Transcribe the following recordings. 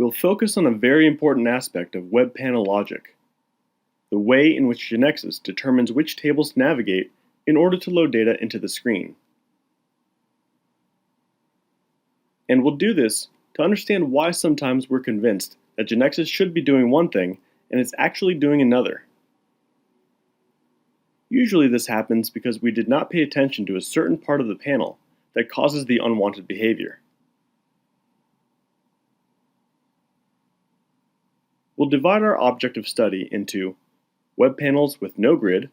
we'll focus on a very important aspect of web panel logic, the way in which Genexus determines which tables to navigate in order to load data into the screen. And we'll do this to understand why sometimes we're convinced that Genexus should be doing one thing and it's actually doing another. Usually this happens because we did not pay attention to a certain part of the panel that causes the unwanted behavior. We'll divide our object of study into web panels with no grid,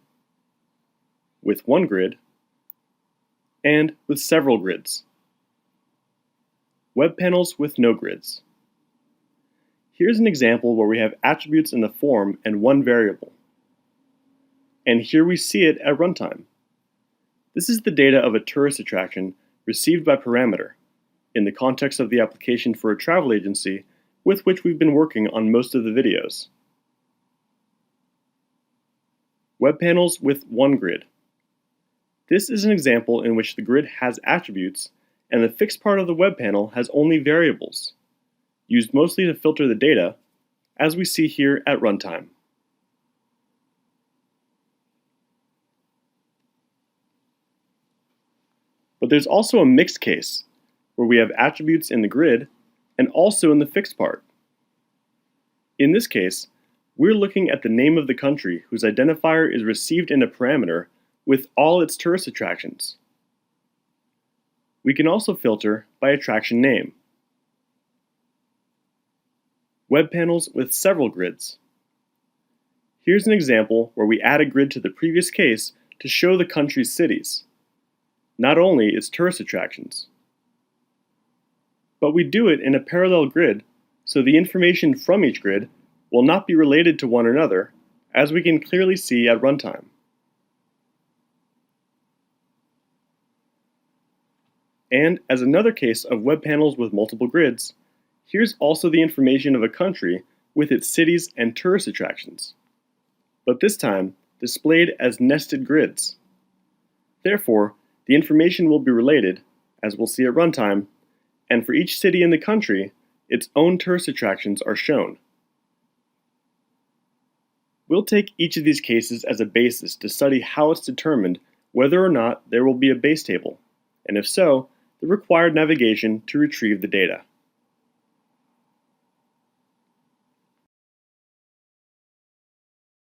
with one grid, and with several grids. Web panels with no grids. Here's an example where we have attributes in the form and one variable. And here we see it at runtime. This is the data of a tourist attraction received by Parameter in the context of the application for a travel agency with which we've been working on most of the videos. Web panels with one grid. This is an example in which the grid has attributes and the fixed part of the web panel has only variables, used mostly to filter the data, as we see here at runtime. But there's also a mixed case, where we have attributes in the grid and also in the fixed part. In this case, we're looking at the name of the country whose identifier is received in a parameter with all its tourist attractions. We can also filter by attraction name. Web panels with several grids. Here's an example where we add a grid to the previous case to show the country's cities, not only its tourist attractions. But we do it in a parallel grid, so the information from each grid will not be related to one another, as we can clearly see at runtime. And as another case of web panels with multiple grids, here's also the information of a country with its cities and tourist attractions, but this time displayed as nested grids. Therefore, the information will be related, as we'll see at runtime, and for each city in the country, its own tourist attractions are shown. We'll take each of these cases as a basis to study how it's determined whether or not there will be a base table, and if so, the required navigation to retrieve the data.